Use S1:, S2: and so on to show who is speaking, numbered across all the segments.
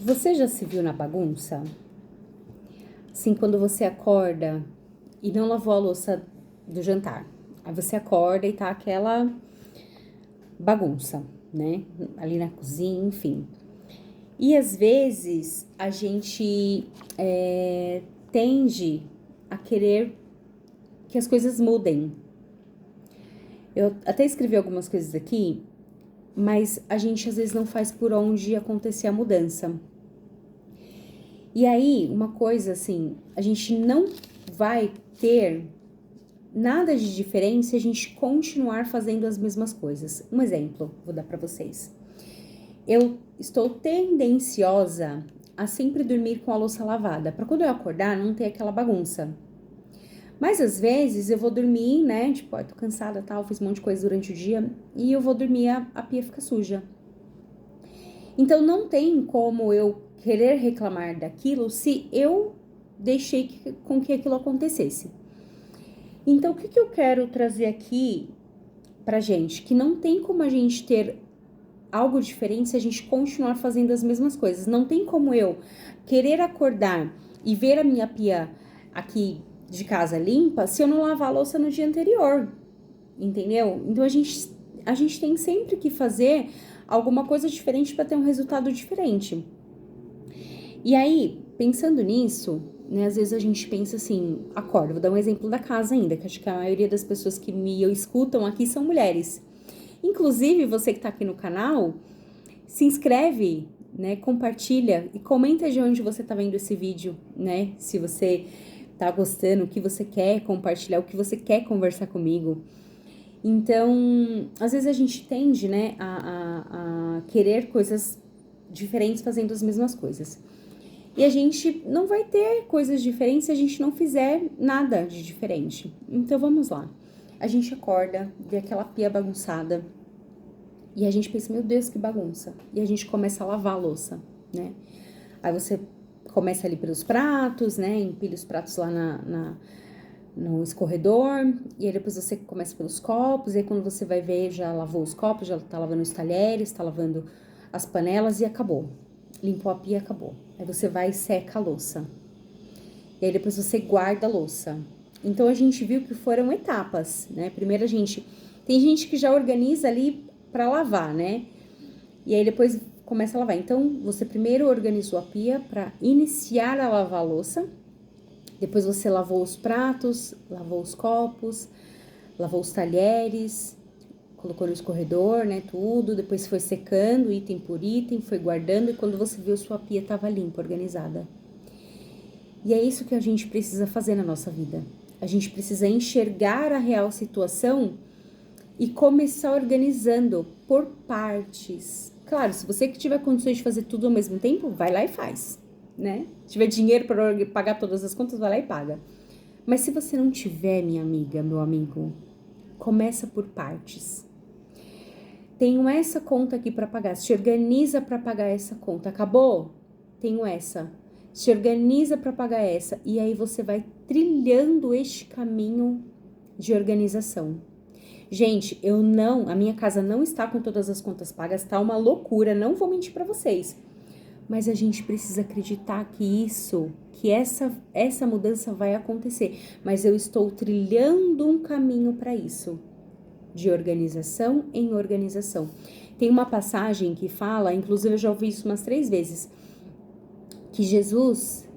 S1: Você já se viu na bagunça? Assim, quando você acorda e não lavou a louça do jantar. Aí você acorda e tá aquela bagunça, né? Ali na cozinha, enfim. E às vezes a gente tende a querer que as coisas mudem. Eu até escrevi algumas coisas aqui, mas a gente às vezes não faz por onde acontecer a mudança. E aí, uma coisa assim, a gente não vai ter nada de diferente se a gente continuar fazendo as mesmas coisas. Um exemplo, vou dar para vocês. Eu estou tendenciosa a sempre dormir com a louça lavada, para quando eu acordar não ter aquela bagunça. Mas às vezes eu vou dormir, né? Tipo, tô cansada, tal, fiz um monte de coisa durante o dia e eu vou dormir, a pia fica suja. Então não tem como eu querer reclamar daquilo se eu deixei com que aquilo acontecesse. Então o que eu quero trazer aqui pra gente? Que não tem como a gente ter algo diferente se a gente continuar fazendo as mesmas coisas. Não tem como eu querer acordar e ver a minha pia aqui de casa limpa se eu não lavar a louça no dia anterior, entendeu? Então a gente tem sempre que fazer alguma coisa diferente para ter um resultado diferente. E aí, pensando nisso, né, às vezes a gente pensa assim, acorda, vou dar um exemplo da casa ainda, que acho que a maioria das pessoas que me escutam aqui são mulheres. Inclusive, você que tá aqui no canal, se inscreve, né, compartilha e comenta de onde você tá vendo esse vídeo, né, se você tá gostando, o que você quer compartilhar, o que você quer conversar comigo. Então, às vezes a gente tende, né, a querer coisas diferentes fazendo as mesmas coisas. E a gente não vai ter coisas diferentes se a gente não fizer nada de diferente. Então, vamos lá. A gente acorda, vê aquela pia bagunçada e a gente pensa, meu Deus, que bagunça. E a gente começa a lavar a louça, né? Aí você começa ali pelos pratos, né? Empilha os pratos lá no escorredor, e aí depois você começa pelos copos, e aí quando você vai ver, já lavou os copos, já tá lavando os talheres, tá lavando as panelas e acabou. Limpou a pia, acabou. Aí você vai e seca a louça. E aí depois você guarda a louça. Então a gente viu que foram etapas, né? Primeiro tem gente que já organiza ali para lavar, né? E aí depois começa a lavar. Então você primeiro organizou a pia para iniciar a lavar a louça. Depois você lavou os pratos, lavou os copos, lavou os talheres, colocou no escorredor, né, tudo. Depois foi secando, item por item, foi guardando. E quando você viu, sua pia estava limpa, organizada. E é isso que a gente precisa fazer na nossa vida. A gente precisa enxergar a real situação e começar organizando por partes. Claro, se você que tiver condições de fazer tudo ao mesmo tempo, vai lá e faz, né? Se tiver dinheiro para pagar todas as contas, vai lá e paga. Mas se você não tiver, minha amiga, meu amigo, começa por partes. Tenho essa conta aqui para pagar. Se organiza para pagar essa conta. Acabou? Tenho essa. Se organiza para pagar essa. E aí você vai trilhando este caminho de organização. Gente, a minha casa não está com todas as contas pagas, tá uma loucura, não vou mentir para vocês. Mas a gente precisa acreditar que essa mudança vai acontecer. Mas eu estou trilhando um caminho para isso, de organização em organização. Tem uma passagem que fala, inclusive eu já ouvi isso umas 3 vezes, que Jesus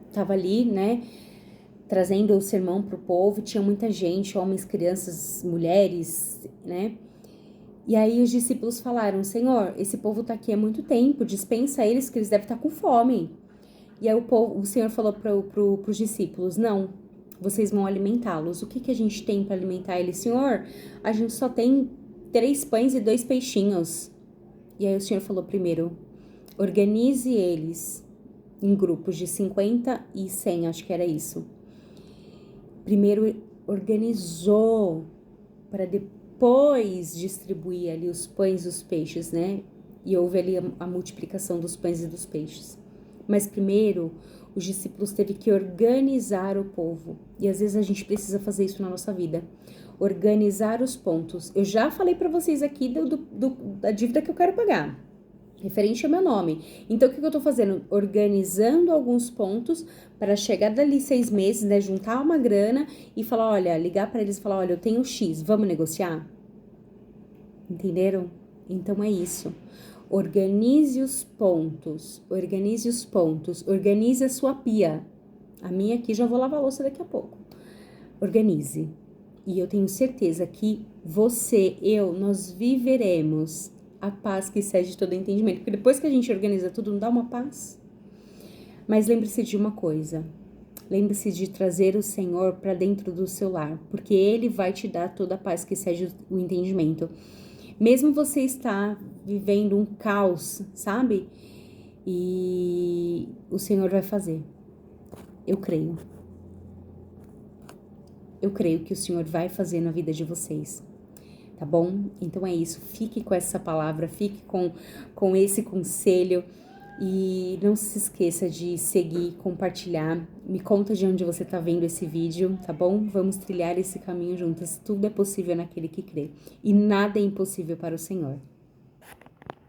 S1: estava ali, né, trazendo o sermão pro povo, tinha muita gente, homens, crianças, mulheres, né? E aí os discípulos falaram, Senhor, esse povo tá aqui há muito tempo, dispensa eles que eles devem estar com fome. E aí o Senhor falou pros discípulos, não, vocês vão alimentá-los. O que a gente tem para alimentar eles? Senhor, a gente só tem 3 pães e 2 peixinhos. E aí o Senhor falou primeiro, organize eles em grupos de 50 e 100, acho que era isso. Primeiro organizou para depois distribuir ali os pães e os peixes, né? E houve ali a multiplicação dos pães e dos peixes. Mas primeiro, os discípulos teve que organizar o povo. E às vezes a gente precisa fazer isso na nossa vida. Organizar os pontos. Eu já falei para vocês aqui da dívida que eu quero pagar. referente ao meu nome. Então, o que eu tô fazendo? Organizando alguns pontos para chegar dali 6 meses, né? Juntar uma grana e falar, olha, ligar para eles e falar, olha, eu tenho X, vamos negociar? Entenderam? Então é isso. Organize os pontos, organize os pontos, organize a sua pia. A minha aqui, já vou lavar a louça daqui a pouco. Organize. E eu tenho certeza que você, nós viveremos a paz que excede todo entendimento. Porque depois que a gente organiza tudo, não dá uma paz? Mas lembre-se de uma coisa. Lembre-se de trazer o Senhor para dentro do seu lar. Porque Ele vai te dar toda a paz que excede o entendimento. Mesmo você está vivendo um caos, sabe? E o Senhor vai fazer. Eu creio. Eu creio que o Senhor vai fazer na vida de vocês. Tá bom? Então é isso. Fique com essa palavra, fique com esse conselho. E não se esqueça de seguir, compartilhar. Me conta de onde você tá vendo esse vídeo, tá bom? Vamos trilhar esse caminho juntas. Tudo é possível naquele que crê. E nada é impossível para o Senhor.